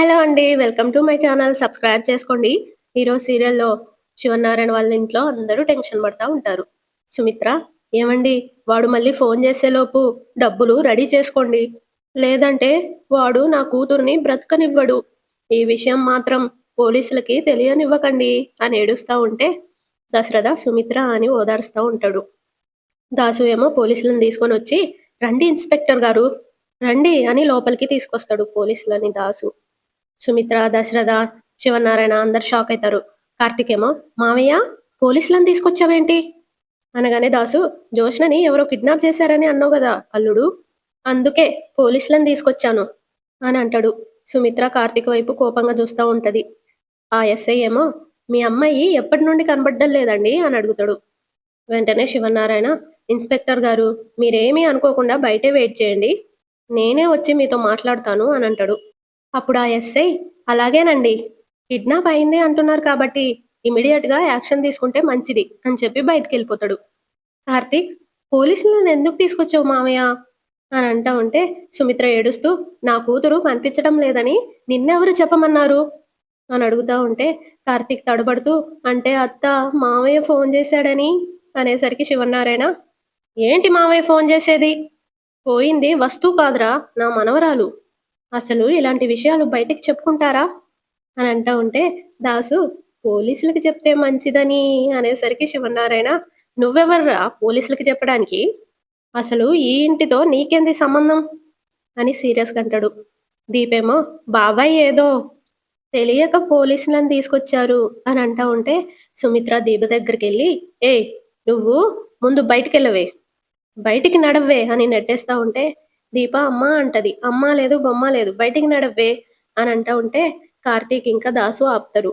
Hello అండి. Welcome to my channel. Subscribe చేసుకోండి. ఈరోజు సీరియల్‌లో శివనారాయణ వాళ్ళ ఇంట్లో అందరూ టెన్షన్ పడతా ఉంటారు. సుమిత్ర, ఏమండి వాడు మళ్ళీ ఫోన్ చేసేలోపు డబ్బులు రెడీ చేసుకోండి. లేదంటే వాడు నా కూతుర్ని బ్రతకనివ్వడు. ఈ విషయం మాత్రం పోలీసులకి తెలియనివ్వకండి అని ఏడుస్తా ఉంటే దశరథ సుమిత్ర అని ఓదారుస్తా ఉంటాడు. దాసు ఏమో పోలీసులను తీసుకొనొచ్చి, రండి ఇన్స్‌పెక్టర్ గారు రండి అని లోపలికి తీసుకొస్తాడు పోలీసులని దాసు. సుమిత్ర, దశరథ, శివనారాయణ అందరు షాక్ అవుతారు. కార్తిక్ ఏమో, మావయ్య పోలీసులను తీసుకొచ్చావేంటి అనగానే దాసు, జోష్నని ఎవరో కిడ్నాప్ చేశారని అన్నావు కదా అల్లుడు, అందుకే పోలీసులను తీసుకొచ్చాను అని అంటాడు. సుమిత్ర కార్తిక్ వైపు కోపంగా చూస్తూ ఉంటది. ఆ ఎస్ఐ ఏమో, మీ అమ్మాయి ఎప్పటి నుండి కనబడ్డం లేదండి అని అడుగుతాడు. వెంటనే శివనారాయణ, ఇన్స్పెక్టర్ గారు మీరేమీ అనుకోకుండా బయటే వెయిట్ చేయండి, నేనే వచ్చి మీతో మాట్లాడతాను అని అంటాడు. అప్పుడు ఆ ఎస్ఐ, అలాగేనండి, కిడ్నాప్ అయింది అంటున్నారు కాబట్టి ఇమీడియట్గా యాక్షన్ తీసుకుంటే మంచిది అని చెప్పి బయటికి వెళ్ళిపోతాడు. కార్తీక్, పోలీసులను ఎందుకు తీసుకొచ్చావు మామయ్య అని అంటా ఉంటే సుమిత్ర ఏడుస్తూ, నా కూతురు కనిపించడం లేదని నిన్నెవరు చెప్పమన్నారు అని అడుగుతా ఉంటే కార్తీక్ తడబడుతూ, అంటే అత్త మామయ్య ఫోన్ చేశాడని అనేసరికి శివనారాయణ, ఏంటి మామయ్య ఫోన్ చేసేది, పోయింది వస్తువు కాదురా నా మనవరాలు, అసలు ఇలాంటి విషయాలు బయటికి చెప్పుకుంటారా అని అంటా ఉంటే దాసు, పోలీసులకు చెప్తే మంచిదని అనేసరికి శివనారాయణ, నువ్వెవర్రా పోలీసులకి చెప్పడానికి, అసలు ఈ ఇంటితో నీకేంది సంబంధం అని సీరియస్గా అంటాడు. దీపేమో, బాబాయ్ ఏదో తెలియక పోలీసులను తీసుకొచ్చారు అని అంటా ఉంటే సుమిత్ర దీప దగ్గరికి వెళ్ళి, ఏ నువ్వు ముందు బయటికెళ్ళవే, బయటికి నడవ్వే అని నెట్టేస్తా ఉంటే దీప అమ్మ అంటది. అమ్మ లేదు బొమ్మ లేదు బయటికి నడవ్వే అని అంటా ఉంటే కార్తీక్ ఇంకా దాసు ఆపుతారు.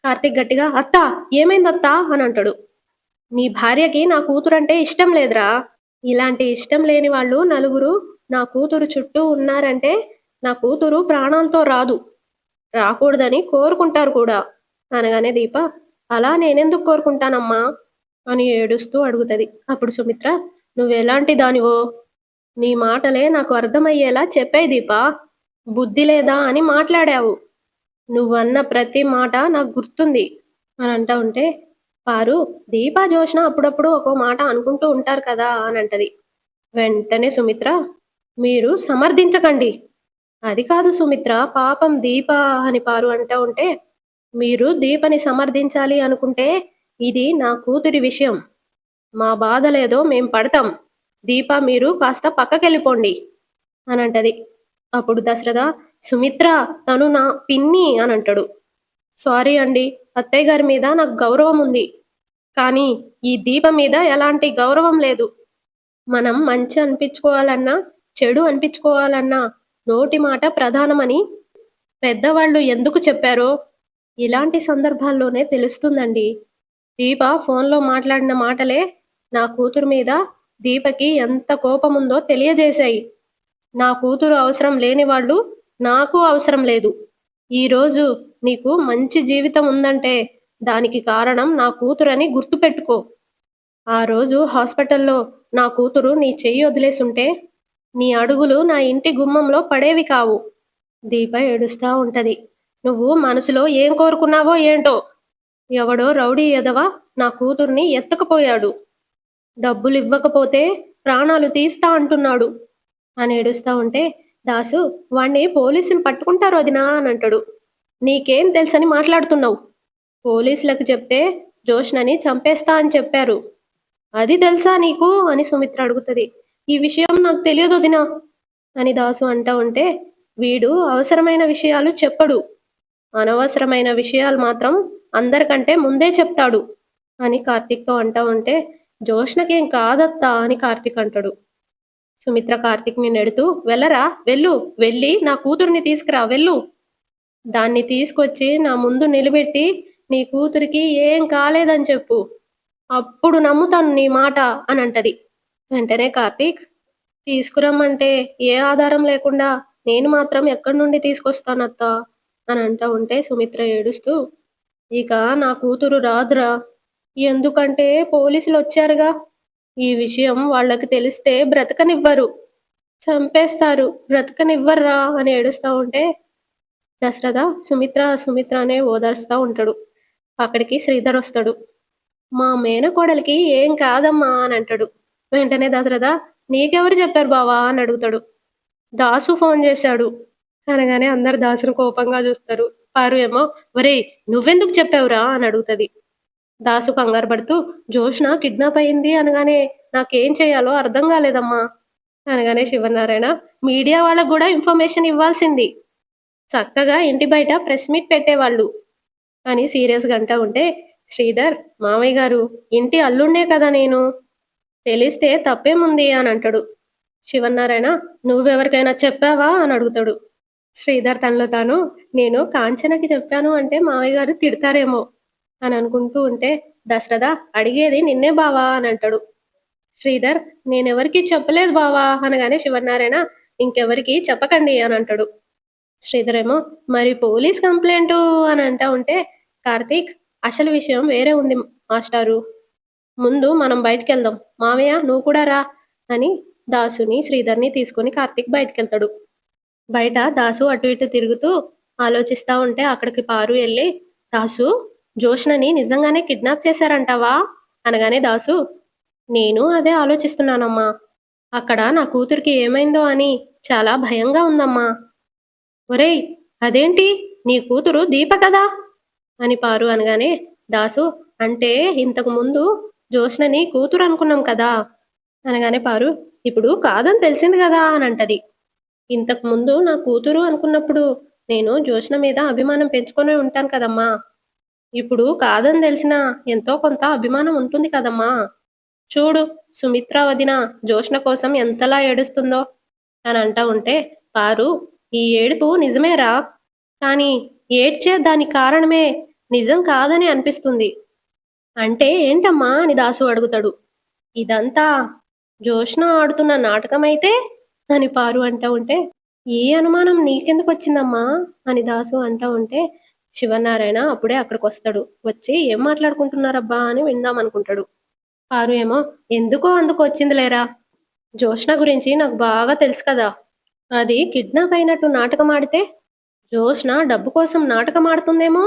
కార్తీక్ గట్టిగా, అత్త ఏమైంది అత్త అని అంటాడు. నీ భార్యకి నా కూతురంటే ఇష్టం లేదురా, ఇలాంటి ఇష్టం లేని వాళ్ళు నలుగురు నా కూతురు చుట్టూ ఉన్నారంటే నా కూతురు ప్రాణాలతో రాదు, రాకూడదని కోరుకుంటారు కూడా అనగానే దీప, అలా నేనెందుకు కోరుకుంటానమ్మా అని ఏడుస్తూ అడుగుతుంది. అప్పుడు సుమిత్ర, నువ్వెలాంటి దానివో నీ మాటలే నాకు అర్థమయ్యేలా చెప్పాయి దీపా, బుద్ధి లేదా అని మాట్లాడావు, నువ్వన్న ప్రతి మాట నాకు గుర్తుంది అని అంటా ఉంటే పారు, దీపా జోష్న అప్పుడప్పుడు ఒక్కో మాట అనుకుంటూ ఉంటారు కదా అని అంటది. వెంటనే సుమిత్ర, మీరు సమర్థించకండి, అది కాదు సుమిత్ర, పాపం దీప అని పారు అంటూ ఉంటే, మీరు దీపని సమర్థించాలి అనుకుంటే ఇది నా కూతురి విషయం, మా బాధలేదో మేం పడతాం, దీప మీరు కాస్త పక్కకెళ్ళిపోండి అని అంటది. అప్పుడు దశరథ, సుమిత్ర తను నా పిన్ని అని అంటాడు. సారీ అండి, అత్తయ్య గారి మీద నాకు గౌరవం ఉంది, కానీ ఈ దీప మీద ఎలాంటి గౌరవం లేదు, మనం మంచి అనిపించుకోవాలన్నా చెడు అనిపించుకోవాలన్నా నోటి మాట ప్రధానమని పెద్దవాళ్ళు ఎందుకు చెప్పారో ఇలాంటి సందర్భాల్లోనే తెలుస్తుందండి. దీప ఫోన్లో మాట్లాడిన మాటలే నా కూతురు మీద దీపకి ఎంత కోపముందో తెలియజేశాయి. నా కూతురు అవసరం లేని వాళ్ళు నాకు అవసరం లేదు. ఈరోజు నీకు మంచి జీవితం ఉందంటే దానికి కారణం నా కూతురని గుర్తుపెట్టుకో. ఆ రోజు హాస్పిటల్లో నా కూతురు నీ చెయ్యి వదిలేసుంటే నీ అడుగులు నా ఇంటి గుమ్మంలో పడేవి కావు. దీప ఏడుస్తా ఉంటది. నువ్వు మనసులో ఏం కోరుకున్నావో ఏంటో, ఎవడో రౌడీ ఎదవ నా కూతుర్ని ఎత్తకపోయాడు, డబ్బులు ఇవ్వకపోతే ప్రాణాలు తీస్తా అంటున్నాడు అని ఏడుస్తా ఉంటే దాసు, వాణ్ణి పోలీసులు పట్టుకుంటారు వదినా అని అంటాడు. నీకేం తెలుసని మాట్లాడుతున్నావు, పోలీసులకు చెప్తే జోష్నని చంపేస్తా అని చెప్పారు, అది తెలుసా నీకు అని సుమిత్ర అడుగుతుంది. ఈ విషయం నాకు తెలియదు వదినా అని దాసు అంటా ఉంటే, వీడు అవసరమైన విషయాలు చెప్పడు, అనవసరమైన విషయాలు మాత్రం అందరికంటే ముందే చెప్తాడు అని కార్తీక్తో అంటా ఉంటే, జోష్నకేం కాదత్తా అని కార్తీక్ అంటాడు. సుమిత్ర కార్తీక్ని నెడుతూ, వెళ్ళరా వెళ్ళు, వెళ్ళి నా కూతుర్ని తీసుకురా వెళ్ళు, దాన్ని తీసుకొచ్చి నా ముందు నిలబెట్టి నీ కూతురికి ఏం కాలేదని చెప్పు, అప్పుడు నమ్ముతాను నీ మాట అని అంటది. వెంటనే కార్తీక్, తీసుకురమ్మంటే ఏ ఆధారం లేకుండా నేను మాత్రం ఎక్కడి నుండి తీసుకొస్తానత్తా అని అంటా ఉంటే సుమిత్ర ఏడుస్తూ, ఇక నా కూతురు రాదురా, ఎందుకంటే పోలీసులు వచ్చారుగా, ఈ విషయం వాళ్ళకి తెలిస్తే బ్రతకనివ్వరు, చంపేస్తారు, బ్రతకనివ్వర్రా అని ఏడుస్తా ఉంటే దశరథ సుమిత్ర సుమిత్ర అనే ఓదారుస్తా ఉంటాడు. అక్కడికి శ్రీధర్ వస్తాడు. మా మేనకోడలికి ఏం కాదమ్మా అని అంటాడు. వెంటనే దశరథ నీకెవరు చెప్పారు బావా అని అడుగుతాడు. దాసు ఫోన్ చేశాడు అనగానే అందరు దాసును కోపంగా చూస్తారు. పారు ఏమో ఒరేయ్ నువ్వెందుకు చెప్పావురా అని అడుగుతుంది. దాసు కంగారు పడుతూ జోష్న కిడ్నాప్ అయింది అనగానే నాకేం చేయాలో అర్థం కాలేదమ్మా అనగానే శివనారాయణ మీడియా వాళ్ళకు కూడా ఇన్ఫర్మేషన్ ఇవ్వాల్సింది, చక్కగా ఇంటి బయట ప్రెస్ మీట్ పెట్టేవాళ్ళు అని సీరియస్గా అంటా ఉంటే శ్రీధర్ మామయ్య గారు ఇంటి అల్లుండే కదా నేను, తెలిస్తే తప్పేముంది అని అంటాడు. శివనారాయణ నువ్వెవరికైనా చెప్పావా అని అడుగుతాడు. శ్రీధర్ తనలో తాను నేను కాంచనకి చెప్పాను అంటే మావయ్య గారు తిడతారేమో అని అనుకుంటూ ఉంటే దశరథ అడిగేది నిన్నే బావా అని అంటాడు. శ్రీధర్ నేనెవరికి చెప్పలేదు బావా అనగానే శివనారాయణ ఇంకెవరికి చెప్పకండి అని అంటాడు. శ్రీధర్ ఏమో మరి పోలీస్ కంప్లైంట్ అని అంటా ఉంటే కార్తీక్ అసలు విషయం వేరే ఉంది మాస్టారు, ముందు మనం బయటికి వెళ్దాం, మావయ్య నువ్వు కూడా రా అని దాసుని శ్రీధర్ని తీసుకొని కార్తీక్ బయటికి వెళ్తాడు. బయట దాసు అటు ఇటు తిరుగుతూ ఆలోచిస్తా ఉంటే అక్కడికి పారు వెళ్ళి దాసు జోష్నని నిజంగానే కిడ్నాప్ చేశారంటావా అనగానే దాసు నేను అదే ఆలోచిస్తున్నానమ్మా, అక్కడ నా కూతురికి ఏమైందో అని చాలా భయంగా ఉందమ్మా. ఒరేయ్ అదేంటి నీ కూతురు దీప కదా అని పారు అనగానే దాసు అంటే ఇంతకు ముందు జోష్నని కూతురు అనుకున్నాం కదా అనగానే పారు ఇప్పుడు కాదని తెలిసింది కదా అని అంటది. ఇంతకు ముందు నా కూతురు అనుకున్నప్పుడు నేను జోష్న మీద అభిమానం పెంచుకొని ఉంటాను కదమ్మా, ఇప్పుడు కాదని తెలిసినా ఎంతో కొంత అభిమానం ఉంటుంది కదమ్మా. చూడు సుమిత్ర వదిన జోష్న కోసం ఎంతలా ఏడుస్తుందో అని అంటా ఉంటే పారు ఈ ఏడుపు నిజమేరా, కానీ ఏడ్చే దానికి కారణమే నిజం కాదని అనిపిస్తుంది. అంటే ఏంటమ్మా అని దాసు అడుగుతాడు. ఇదంతా జోష్న ఆడుతున్న నాటకమైతే అని పారు అంటా ఉంటే ఏ అనుమానం నీకెందుకు వచ్చిందమ్మా అని దాసు అంటా ఉంటే శివనారాయణ అప్పుడే అక్కడికి వస్తాడు. వచ్చి ఏం మాట్లాడుకుంటున్నారబ్బా అని విందాం అనుకుంటాడు. పారు ఏమో ఎందుకో అందుకు వచ్చింది లేరా, జోష్న గురించి నాకు బాగా తెలుసు కదా, అది కిడ్నాప్ అయినట్టు నాటకం ఆడితే జోష్న డబ్బు కోసం నాటకం ఆడుతుందేమో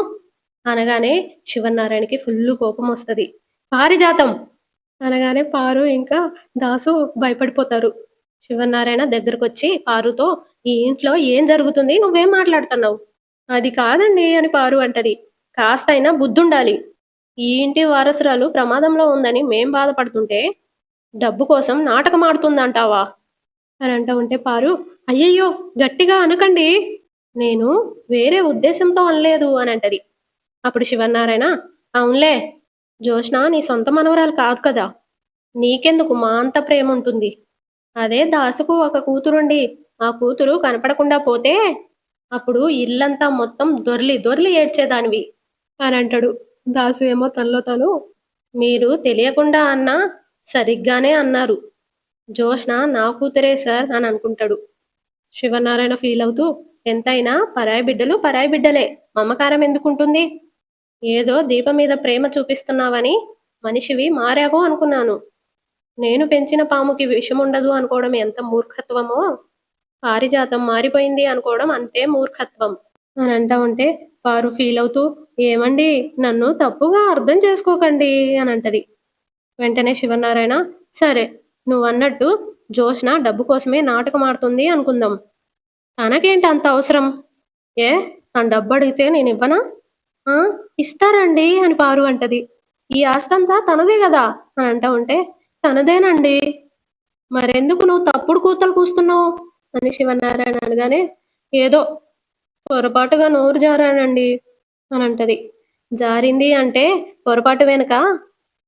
అనగానే శివనారాయణకి ఫుల్ కోపం వస్తుంది. పారిజాతం అనగానే పారు ఇంకా దాసు భయపడిపోతారు. శివనారాయణ దగ్గరకు వచ్చి పారుతో ఈ ఇంట్లో ఏం జరుగుతుంది నువ్వేం మాట్లాడుతున్నావు, అది కాదండి అని పారు అంటది. కాస్తైనా బుద్ధుండాలి, ఈ ఇంటి వారసురాలు ప్రమాదంలో ఉందని మేం బాధపడుతుంటే డబ్బు కోసం నాటకం ఆడుతుందంటావా అని అంటూ ఉంటే పారు అయ్యయ్యో గట్టిగా అనకండి, నేను వేరే ఉద్దేశంతో అనలేదు అని అంటది. అప్పుడు శివనారాయణ అవునులే జోష్న నీ సొంత మనవరాలు కాదు కదా, నీకెందుకు మా అంత ప్రేమ ఉంటుంది, అదే దాసుకు ఒక కూతురుండి ఆ కూతురు కనపడకుండా పోతే అప్పుడు ఇల్లంతా మొత్తం దొర్లి దొర్లి ఏడ్చేదానివి అని అంటాడు. దాసు ఏమో తనలో తను మీరు తెలియకుండా అన్నా సరిగ్గానే అన్నారు, జోష్న నా కూతురే సార్ అని అనుకుంటాడు. శివనారాయణ ఫీల్ అవుతూ ఎంతైనా పరాయి బిడ్డలు పరాయి బిడ్డలే, మమకారం ఎందుకుంటుంది, ఏదో దీపం మీద ప్రేమ చూపిస్తున్నావని మనిషివి మారావు అనుకున్నాను, నేను పెంచిన పాముకి విషముండదు అనుకోవడం ఎంత మూర్ఖత్వమో పారిజాతం మారిపోయింది అనుకోవడం అంతే మూర్ఖత్వం అని అంటా ఉంటే పారు ఫీల్ అవుతూ ఏమండి నన్ను తప్పుగా అర్థం చేసుకోకండి అని అంటది. వెంటనే శివనారాయణ సరే నువ్వన్నట్టు జోష్న డబ్బు కోసమే నాటకం ఆడుతుంది అనుకుందాం, తనకేంటి అంత అవసరం, ఏ తన డబ్బు అడిగితే నేను ఇవ్వనా, ఇస్తారండి అని పారు అంటది. ఈ ఆస్తంతా తనదే కదా అని అంటా ఉంటే తనదేనండి, మరెందుకు నువ్వు తప్పుడు కూతలు కూస్తున్నావు అని శివనారాయణ అనగానే ఏదో పొరపాటుగా నోరు జారానండి అని అంటది. జారింది అంటే పొరపాటు వెనుక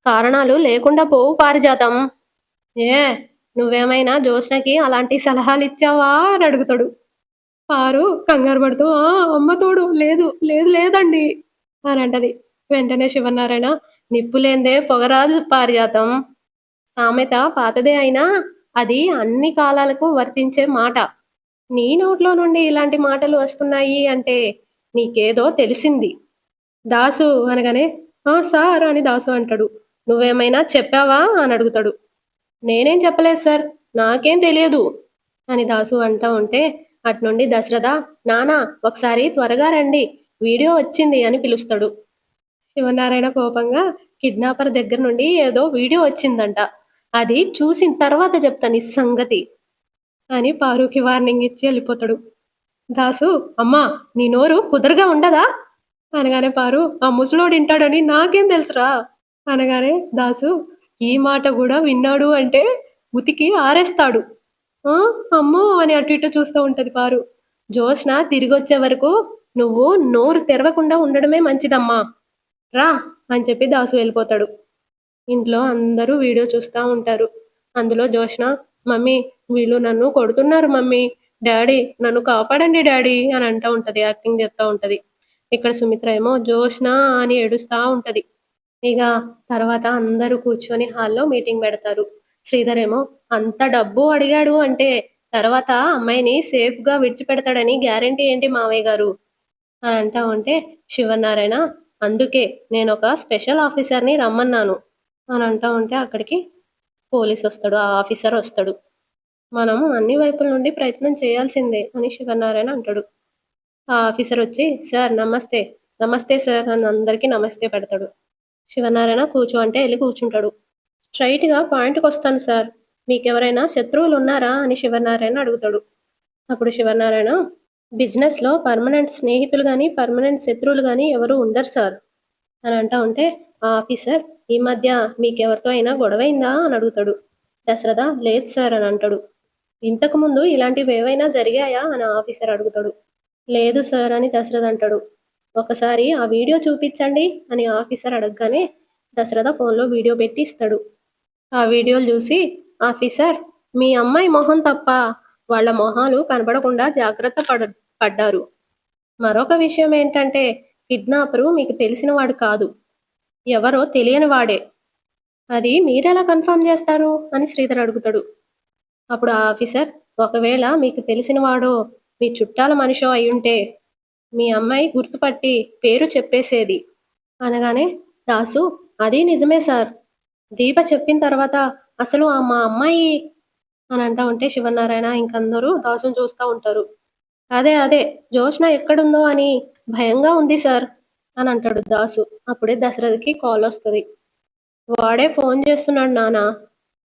కారణాలు లేకుండా పోవు పారిజాతం, ఏ నువ్వేమైనా జోష్నకి అలాంటి సలహాలు ఇచ్చావా అని అడుగుతాడు. పారు కంగారు పడుతూ అమ్మ తోడు లేదు లేదు లేదండి అని అంటది. వెంటనే శివనారాయణ నిప్పులేందే పొగరాదు పారిజాతం, సామెత పాతదే అయినా అది అన్ని కాలాలకు వర్తించే మాట, నీ నోట్లో నుండి ఇలాంటి మాటలు వస్తున్నాయి అంటే నీకేదో తెలిసింది. దాసు అనగానే సార్ అని దాసు అంటాడు. నువ్వేమైనా చెప్పావా అని అడుగుతాడు. నేనేం చెప్పలేదు సార్, నాకేం తెలియదు అని దాసు అంటా ఉంటే అటు నుండి దశరథ, నానా ఒకసారి త్వరగా రండి, వీడియో వచ్చింది అని పిలుస్తాడు. శివనారాయణ కోపంగా, కిడ్నాపర్ దగ్గర నుండి ఏదో వీడియో వచ్చిందంట, అది చూసిన తర్వాత చెప్తాను ఈ సంగతి అని పారుకి వార్నింగ్ ఇచ్చి వెళ్ళిపోతాడు. దాసు, అమ్మా నీ నోరు కుదురుగా ఉండదా అనగానే పారు, ఆ ముసలోడు వింటాడని నాకేం తెలుసురా అనగానే దాసు, ఈ మాట కూడా విన్నాడు అంటే ఉతికి ఆరేస్తాడు. ఆ, అమ్మో అని అటు ఇటు చూస్తూ ఉంటది పారు. జోష్న తిరిగొచ్చే వరకు నువ్వు నోరు తెరవకుండా ఉండడమే మంచిదమ్మా, రా అని చెప్పి దాసు వెళ్ళిపోతాడు. ఇంట్లో అందరూ వీడియో చూస్తూ ఉంటారు. అందులో జోష్న, మమ్మీ వీళ్ళు నన్ను కొడుతున్నారు మమ్మీ, డాడీ నన్ను కాపాడండి డాడీ అని అంటూ ఉంటది, యాక్టింగ్ చేస్తూ ఉంటది. ఇక్కడ సుమిత్ర ఏమో జోష్న అని ఏడుస్తూ ఉంటది. ఇక తర్వాత అందరూ కూర్చొని హాల్లో మీటింగ్ పెడతారు. శ్రీధర్ ఏమో, అంత డబ్బు అడిగాడు అంటే తర్వాత అమ్మాయిని సేఫ్ గా విడిచిపెడతాడని గ్యారంటీ ఏంటి మావయ్య గారు అని అంటా ఉంటే శివనారాయణ, అందుకే నేను ఒక స్పెషల్ ఆఫీసర్ని రమ్మన్నాను అని అంటా ఉంటే అక్కడికి పోలీస్ వస్తాడు, ఆ ఆఫీసర్ వస్తాడు. మనం అన్ని వైపుల నుండి ప్రయత్నం చేయాల్సిందే అని శివనారాయణ అంటాడు. ఆ ఆఫీసర్ వచ్చి, సార్ నమస్తే, నమస్తే సార్ అని అందరికీ నమస్తే పెడతాడు. శివనారాయణ కూర్చో అంటే వెళ్ళి కూర్చుంటాడు. స్ట్రైట్గా పాయింట్కి వస్తాను సార్, మీకెవరైనా శత్రువులు ఉన్నారా అని శివనారాయణ అడుగుతాడు. అప్పుడు శివనారాయణ, బిజినెస్లో పర్మనెంట్ స్నేహితులు కానీ పర్మనెంట్ శత్రువులు కానీ ఎవరు ఉండరు సార్ అని అంటా ఉంటే ఆ ఆఫీసర్, ఈ మధ్య మీకెవరితో అయినా గొడవైందా అని అడుగుతాడు. దశరథ, లేదు సార్ అని అంటాడు. ఇంతకు ముందు ఇలాంటివి ఏవైనా జరిగాయా అని ఆఫీసర్ అడుగుతాడు. లేదు సార్ అని దశరథ అంటాడు. ఒకసారి ఆ వీడియో చూపించండి అని ఆఫీసర్ అడగగానే దశరథ ఫోన్లో వీడియో పెట్టి ఇస్తాడు. ఆ వీడియోలు చూసి ఆఫీసర్, మీ అమ్మాయి మొహం తప్ప వాళ్ళ మొహాలు కనబడకుండా జాగ్రత్త పడ్డారు. మరొక విషయం ఏంటంటే కిడ్నాపరు మీకు తెలిసిన వాడు కాదు, ఎవరో తెలియని వాడే, అది మీరెలా కన్ఫర్మ్ చేస్తారు అని శ్రీధర్ అడుగుతాడు. అప్పుడు ఆ ఆఫీసర్, ఒకవేళ మీకు తెలిసిన వాడో మీ చుట్టాల మనిషో అయ్యుంటే మీ అమ్మాయి గుర్తుపట్టి పేరు చెప్పేసేది అనగానే దాసు, అది నిజమే సార్, దీప చెప్పిన తర్వాత అసలు మా అమ్మాయి అని అంటా ఉంటే శివనారాయణ ఇంకందరూ దాసును చూస్తూ ఉంటారు. అదే అదే జోష్న ఎక్కడుందో అని భయంగా ఉంది సార్ అని అంటాడు దాసు. అప్పుడే దశరథకి కాల్ వస్తుంది. వాడే ఫోన్ చేస్తున్నాడు నానా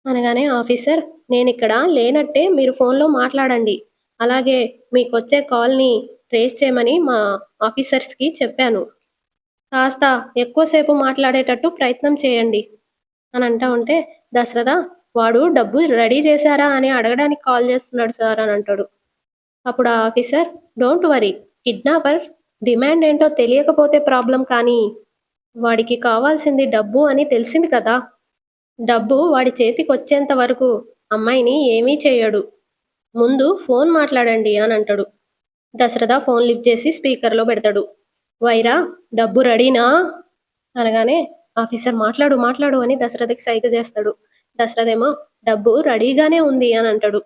అనగానే ఆఫీసర్, నేను ఇక్కడ లేనట్టే మీరు ఫోన్లో మాట్లాడండి, అలాగే మీకు వచ్చే కాల్ని ట్రేస్ చేయమని మా ఆఫీసర్స్కి చెప్పాను, కాస్త ఎక్కువసేపు మాట్లాడేటట్టు ప్రయత్నం చేయండి అని అంటా ఉంటే దశరథ, వాడు డబ్బు రెడీ చేశారా అని అడగడానికి కాల్ చేస్తున్నాడు సార్ అని అంటాడు. అప్పుడు ఆ officer, don't worry, kidnapper demand ఏంటో తెలియకపోతే ప్రాబ్లం, కానీ వాడికి కావాల్సింది డబ్బు అని తెలిసింది కదా, డబ్బు వాడి చేతికి వచ్చేంత వరకు అమ్మాయిని ఏమీ చేయడు, ముందు ఫోన్ మాట్లాడండి అని అంటాడు. దశరథ ఫోన్ లిఫ్ట్ చేసి స్పీకర్లో పెడతాడు. వైరా, డబ్బు రెడీనా అనగానే ఆఫీసర్, మాట్లాడు మాట్లాడు అని దశరథకి సైగ చేస్తాడు. దశరథ ఏమో, డబ్బు రెడీగానే ఉంది అని అంటాడు.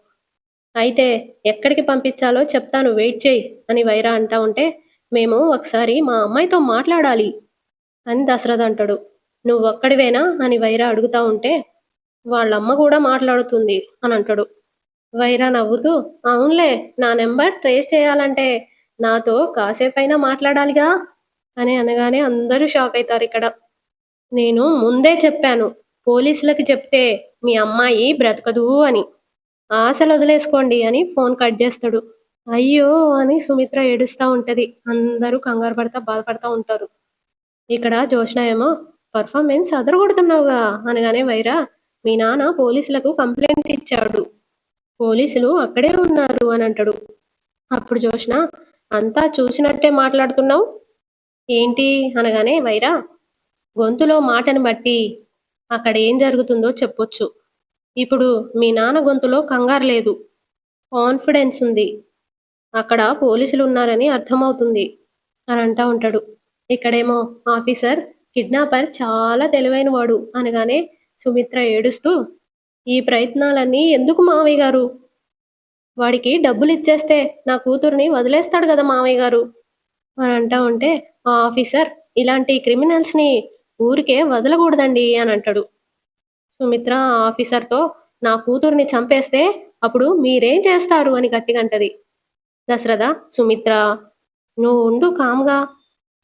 అయితే ఎక్కడికి పంపించాలో చెప్తాను, వెయిట్ చేయి అని వైరా అంటా ఉంటే, మేము ఒకసారి మా అమ్మాయితో మాట్లాడాలి అని దశరథ అంటాడు. నువ్వు ఒక్కడివేనా అని వైరా అడుగుతా ఉంటే, వాళ్ళమ్మ కూడా మాట్లాడుతుంది అని అంటాడు. వైరా నవ్వుతూ, అవునులే, నా నెంబర్ ట్రేస్ చేయాలంటే నాతో కాసేపైనా మాట్లాడాలిగా అని అనగానే అందరూ షాక్ అవుతారు. ఇక్కడ నేను ముందే చెప్పాను, పోలీసులకి చెప్తే మీ అమ్మాయి బ్రతకదు అని, ఆశలు వదిలేసుకోండి అని ఫోన్ కట్ చేస్తాడు. అయ్యో అని సుమిత్ర ఏడుస్తూ ఉంటది. అందరూ కంగారు పడతా బాధపడతా ఉంటారు. ఇక్కడ జోష్న ఏమో, పర్ఫార్మెన్స్ అదరగొడుతున్నావుగా అనగానే వైరా, మీ నాన్న పోలీసులకు కంప్లైంట్ ఇచ్చాడు, పోలీసులు అక్కడే ఉన్నారు అని అంటాడు. అప్పుడు జోష్న, అంతా చూసినట్టే మాట్లాడుతున్నావు ఏంటి అనగానే వైరా, గొంతులో మాటను బట్టి అక్కడ ఏం జరుగుతుందో చెప్పొచ్చు, ఇప్పుడు మీ నాన్న గొంతులో కంగారు లేదు, కాన్ఫిడెన్స్ ఉంది, అక్కడ పోలీసులు ఉన్నారని అర్థమవుతుంది అని అంటా ఉంటాడు. ఇక్కడేమో ఆఫీసర్, కిడ్నాపర్ చాలా తెలివైన వాడు అనగానే సుమిత్ర ఏడుస్తూ, ఈ ప్రయత్నాలన్నీ ఎందుకు మావయ్య గారు, వాడికి డబ్బులు ఇచ్చేస్తే నా కూతుర్ని వదిలేస్తాడు కదా మావయ్య గారు అని అంటా ఉంటే ఆ ఆఫీసర్, ఇలాంటి క్రిమినల్స్ని ఊరికే వదలకూడదండి అని అంటాడు. సుమిత్ర ఆ ఆఫీసర్తో, నా కూతుర్ని చంపేస్తే అప్పుడు మీరేం చేస్తారు అని గట్టిగా అంటది. దశరథ, సుమిత్ర నువ్వు ఉండు కామ్గా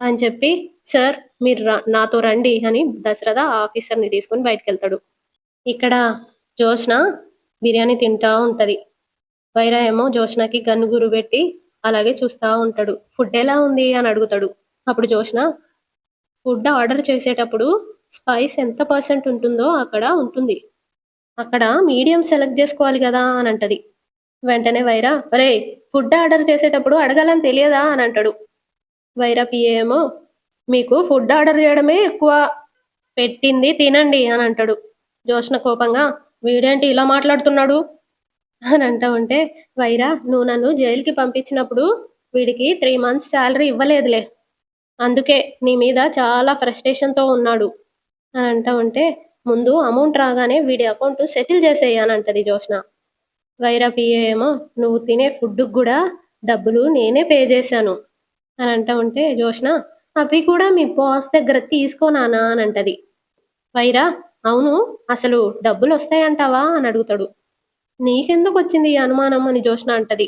అని చెప్పి, సార్ మీరు నాతో రండి అని దశరథ ఆ ఆఫీసర్ని తీసుకొని బయటకు వెళ్తాడు. ఇక్కడ జోష్న బిర్యానీ తింటా ఉంటది. వైరా ఏమో జోష్నకి గన్ను గురు పెట్టి అలాగే చూస్తా ఉంటాడు. ఫుడ్ ఎలా ఉంది అని అడుగుతాడు. అప్పుడు జోష్న, ఫుడ్ ఆర్డర్ చేసేటప్పుడు స్పైస్ ఎంత పర్సెంట్ ఉంటుందో అక్కడ ఉంటుంది, అక్కడ మీడియం సెలెక్ట్ చేసుకోవాలి కదా అని అంటది. వెంటనే వైరా, రే ఫుడ్ ఆర్డర్ చేసేటప్పుడు అడగాలని తెలియదా అని అంటాడు. వైరా పిఏ ఏమో, మీకు ఫుడ్ ఆర్డర్ చేయడమే ఎక్కువ, పెట్టింది తినండి అని అంటాడు. జోష్న కోపంగా, వీడేంటి ఇలా మాట్లాడుతున్నాడు అని అంటా ఉంటే, వైరా నువ్వు నన్ను జైలుకి పంపించినప్పుడు వీడికి 3 months శాలరీ ఇవ్వలేదులే, అందుకే నీ మీద చాలా ఫ్రస్ట్రేషన్తో ఉన్నాడు అని అంటా ఉంటే, ముందు అమౌంట్ రాగానే వీడి అకౌంట్ సెటిల్ చేసేయి అని అంటది జోష్న. వైరా పిఏ ఏమో, నువ్వు తినే ఫుడ్కి కూడా డబ్బులు నేనే పే చేశాను అని అంటా ఉంటే, జోష్న అవి కూడా మీ బాస్ దగ్గర తీసుకోనానా అని అంటది. వైరా, అవును అసలు డబ్బులు వస్తాయంటావా అని అడుగుతాడు. నీకెందుకు వచ్చింది ఈ అనుమానం అని జోష్న అంటది.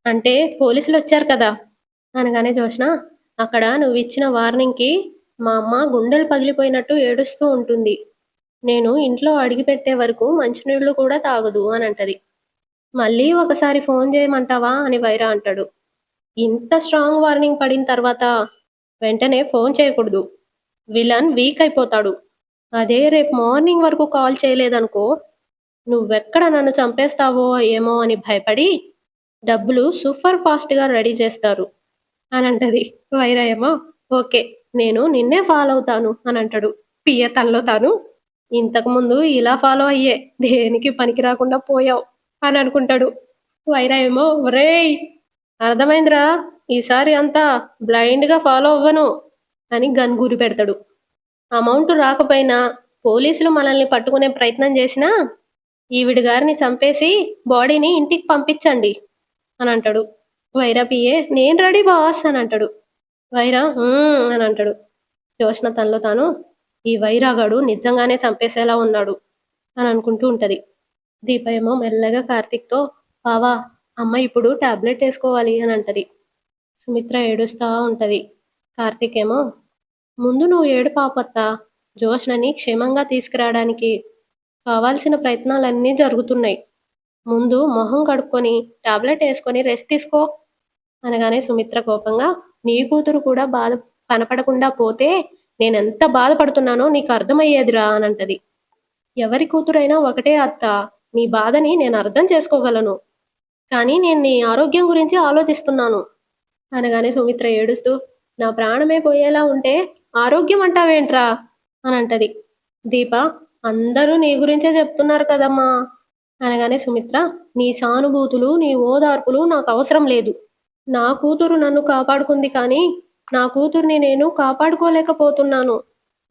అంటే పోలీసులు వచ్చారు కదా అనగానే జోష్న, అక్కడ నువ్వు ఇచ్చిన వార్నింగ్కి మా అమ్మ గుండెలు పగిలిపోయినట్టు ఏడుస్తూ ఉంటుంది, నేను ఇంట్లో అడిగి పెట్టే వరకు మంచినీళ్ళు కూడా తాగదు అని అంటది. మళ్ళీ ఒకసారి ఫోన్ చేయమంటావా అని వైరా అంటాడు. ఇంత స్ట్రాంగ్ వార్నింగ్ పడిన తర్వాత వెంటనే ఫోన్ చేయకూడదు, విలన్ వీక్ అయిపోతాడు. అదే రేపు మార్నింగ్ వరకు కాల్ చేయలేదనుకో, నువ్వెక్కడ నన్ను చంపేస్తావో ఏమో అని భయపడి డబ్బులు సూపర్ ఫాస్ట్గా రెడీ చేస్తారు అని అంటది. వైరా ఏమో, ఓకే నేను నిన్నే ఫాలో అవుతాను అని అంటాడు. పియ్య తనలో తాను, ఇంతకుముందు ఇలా ఫాలో అయ్యే దేనికి పనికి రాకుండా పోయావు అని అనుకుంటాడు. వైరా ఏమో, ఒరేయ్ అర్థమైందిరా, ఈసారి అంతా బ్లైండ్గా ఫాలో అవ్వను అని గన్ గురి పెడతాడు. అమౌంట్ రాకపోయినా పోలీసులు మనల్ని పట్టుకునే ప్రయత్నం చేసినా ఈవిడ గారిని చంపేసి బాడీని ఇంటికి పంపించండి అని అంటాడు. వైరా పిఏ, నేను రెడీ బాస్ అని అంటాడు. వైరా అని అంటాడు. జోష్న తనలో తాను, ఈ వైరాగాడు నిజంగానే చంపేసేలా ఉన్నాడు అని అనుకుంటూ ఉంటది. దీప ఏమో మెల్లగా కార్తీక్తో, బావా అమ్మ ఇప్పుడు టాబ్లెట్ వేసుకోవాలి అని అంటది. సుమిత్ర ఏడుస్తూ ఉంటది. కార్తీక్ ఏమో, ముందు నువ్వు ఏడు పాపత్తా, జోష్నని క్షేమంగా తీసుకురావడానికి కావాల్సిన ప్రయత్నాలన్నీ జరుగుతున్నాయి, ముందు మొహం కడుక్కొని టాబ్లెట్ వేసుకొని రెస్ట్ తీసుకో అనగానే సుమిత్ర కోపంగా, నీ కూతురు కూడా బాధ కనపడకుండా పోతే నేనెంత బాధపడుతున్నానో నీకు అర్థమయ్యేదిరా అని అంటది. ఎవరి కూతురైనా ఒకటే అత్త, నీ బాధని నేను అర్థం చేసుకోగలను, కానీ నేను నీ ఆరోగ్యం గురించి ఆలోచిస్తున్నాను అనగానే సుమిత్ర ఏడుస్తూ, నా ప్రాణమే పోయేలా ఉంటే ఆరోగ్యం అంటావేంట్రా అని అంటది. దీప, అందరూ నీ గురించే చెప్తున్నారు కదమ్మా అనగానే సుమిత్ర, నీ సానుభూతులు నీ ఓదార్పులు నాకు అవసరం లేదు, నా కూతురు నన్ను కాపాడుకుంది కానీ నా కూతుర్ని నేను కాపాడుకోలేకపోతున్నాను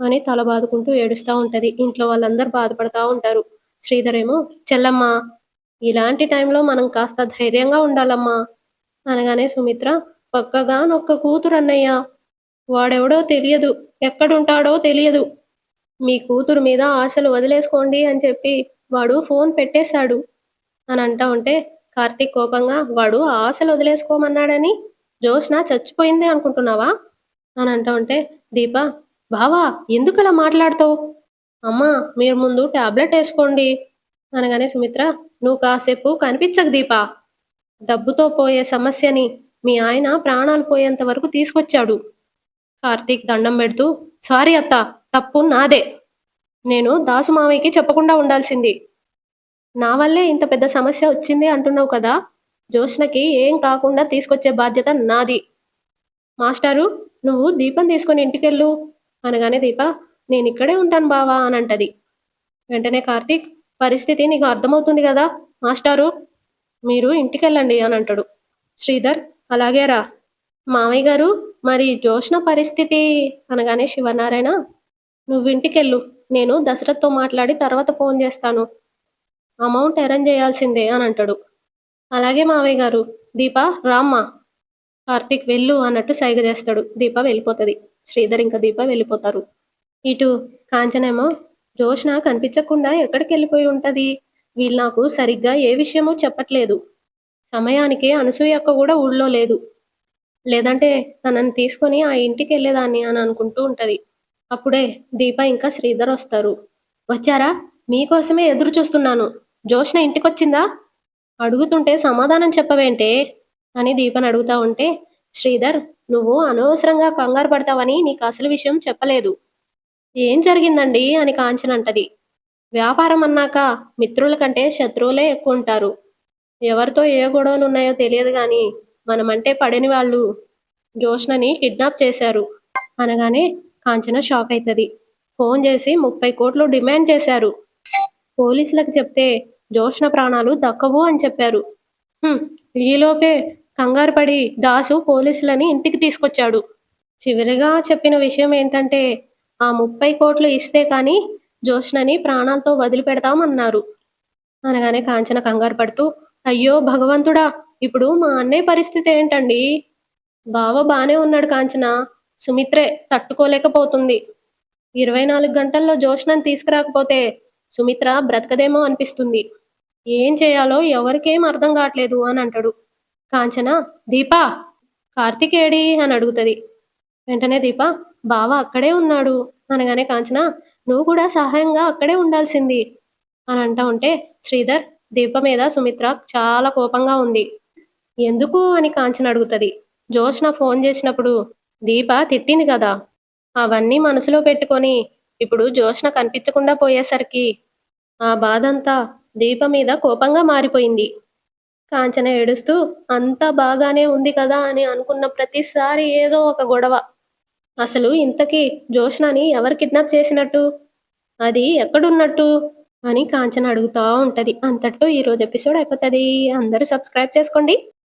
అని తల బాదుకుంటూ ఏడుస్తూ ఉంటది. ఇంట్లో వాళ్ళందరూ బాధపడతా ఉంటారు. శ్రీధర్ ఏమో, చెల్లమ్మ ఇలాంటి టైంలో మనం కాస్త ధైర్యంగా ఉండాలమ్మా అనగానే సుమిత్ర, పక్కగా నొక్క కూతురు అన్నయ్య, వాడెవడో తెలియదు, ఎక్కడుంటాడో తెలియదు, మీ కూతురు మీద ఆశలు వదిలేసుకోండి అని చెప్పి వాడు ఫోన్ పెట్టేశాడు అని అంటా ఉంటే, కార్తీక్ కోపంగా, వాడు ఆశలు వదిలేసుకోమన్నాడని జోష్న చచ్చిపోయింది అనుకుంటున్నావా అని అంటా ఉంటే, దీప, బావా ఎందుకలా మాట్లాడుతావు, అమ్మా మీరు ముందు టాబ్లెట్ వేసుకోండి అనగానే సుమిత్ర, నువ్వు కాసేపు కనిపించకు దీప, డబ్బుతో పోయే సమస్యని మీ ఆయన ప్రాణాలు పోయేంత వరకు తీసుకొచ్చాడు. కార్తీక్ దండం పెడుతూ, సారీ అత్త, తప్పు నాదే, నేను దాసు మావయ్యకి చెప్పకుండా ఉండాల్సింది, నా వల్లే ఇంత పెద్ద సమస్య వచ్చింది అంటున్నావు కదా, జోష్నకి ఏం కాకుండా తీసుకొచ్చే బాధ్యత నాది. మాస్టారు నువ్వు దీపం తీసుకొని ఇంటికెళ్ళు అనగానే దీప, నేను ఇక్కడే ఉంటాను బావా అని అంటది. వెంటనే కార్తీక్, పరిస్థితి నీకు అర్థమవుతుంది కదా మాస్టారు, మీరు ఇంటికెళ్ళండి అని అంటాడు. శ్రీధర్, అలాగేరా మామయ్య గారు, మరి జోష్న పరిస్థితి అనగానే శివనారాయణ, నువ్వు ఇంటికెళ్ళు, నేను దశరథ్తో మాట్లాడి తర్వాత ఫోన్ చేస్తాను, అమౌంట్ అరేంజ్ చేయాల్సిందే అని అంటాడు. అలాగే మావయ్య గారు, దీప రామ్మా, కార్తీక్ వెళ్ళు అన్నట్టు సైగ చేస్తాడు. దీప వెళ్ళిపోతుంది. శ్రీధర్ ఇంకా దీప వెళ్ళిపోతారు. ఇటు కాంచనేమో, జోష్న కనిపించకుండా ఎక్కడికి వెళ్ళిపోయి ఉంటుంది, వీళ్ళు నాకు సరిగ్గా ఏ విషయమో చెప్పట్లేదు, సమయానికి అనసూయ అక్క కూడా ఊళ్ళో లేదు. లేదంటే తనని తీసుకొని ఆ ఇంటికెళ్ళేదాన్ని అని అనుకుంటూ ఉంటది. అప్పుడే దీప ఇంకా శ్రీధర్ వస్తారు. వచ్చారా? మీకోసమే ఎదురు చూస్తున్నాను. జోష్న ఇంటికొచ్చిందా? అడుగుతుంటే సమాధానం చెప్పవేంటే? అని దీపని అడుగుతా ఉంటే, శ్రీధర్, నువ్వు అనవసరంగా కంగారు పడతావని నీకు అసలు విషయం చెప్పలేదు. ఏం జరిగిందండి అని కాంచనంటది. వ్యాపారం అన్నాక మిత్రుల కంటే శత్రువులే ఎక్కువుంటారు. ఎవరితో ఏ గొడవలున్నాయో తెలియదు గాని మనమంటే పడని వాళ్ళు జోష్నని కిడ్నాప్ చేశారు అనగానే కాంచన షాక్ అవుతుంది. ఫోన్ చేసి 30 కోట్లు డిమాండ్ చేశారు. పోలీసులకు చెప్తే జోష్న ప్రాణాలు దక్కవు అని చెప్పారు. హ్మ్, ఈలోపే కంగారు పడి దాసు పోలీసులని ఇంటికి తీసుకొచ్చాడు. చివరిగా చెప్పిన విషయం ఏంటంటే ఆ 30 కోట్లు ఇస్తే కానీ జోష్నని ప్రాణాలతో వదిలిపెడతామన్నారు అనగానే కాంచన కంగారు పడుతూ, అయ్యో భగవంతుడా, ఇప్పుడు మా అన్నయ్య పరిస్థితి ఏంటండి? బావ బానే ఉన్నాడు కాంచన, సుమిత్రే తట్టుకోలేకపోతుంది. 24 గంటల్లో జోష్నని తీసుకురాకపోతే సుమిత్ర బ్రతకదేమో అనిపిస్తుంది. ఏం చేయాలో ఎవరికేం అర్థం కావట్లేదు అని అంటాడు. కాంచన, దీపా, కార్తీక్ ఏడి అని అడుగుతుంది. వెంటనే దీప, బావ అక్కడే ఉన్నాడు అనగానే కాంచన, నువ్వు కూడా సహాయంగా అక్కడే ఉండాల్సింది అని అంటా ఉంటే, శ్రీధర్, దీప మీద సుమిత్ర చాలా కోపంగా ఉంది. ఎందుకు అని కాంచన అడుగుతుంది. జోష్న ఫోన్ చేసినప్పుడు దీప తిట్టింది కదా, అవన్నీ మనసులో పెట్టుకొని ఇప్పుడు జోష్న కనిపించకుండా పోయేసరికి ఆ బాధంతా దీప మీద కోపంగా మారిపోయింది. కాంచన ఏడుస్తూ, అంతా బాగానే ఉంది కదా అని అనుకున్న ప్రతిసారి ఏదో ఒక గొడవ. అసలు ఇంతకీ జోష్నని ఎవరు కిడ్నాప్ చేసినట్టు? అది ఎక్కడున్నట్టు? అని కాంచన అడుగుతా ఉంటది. అంతటితో ఈరోజు ఎపిసోడ్ అయిపోతుంది. అందరూ సబ్స్క్రైబ్ చేసుకోండి.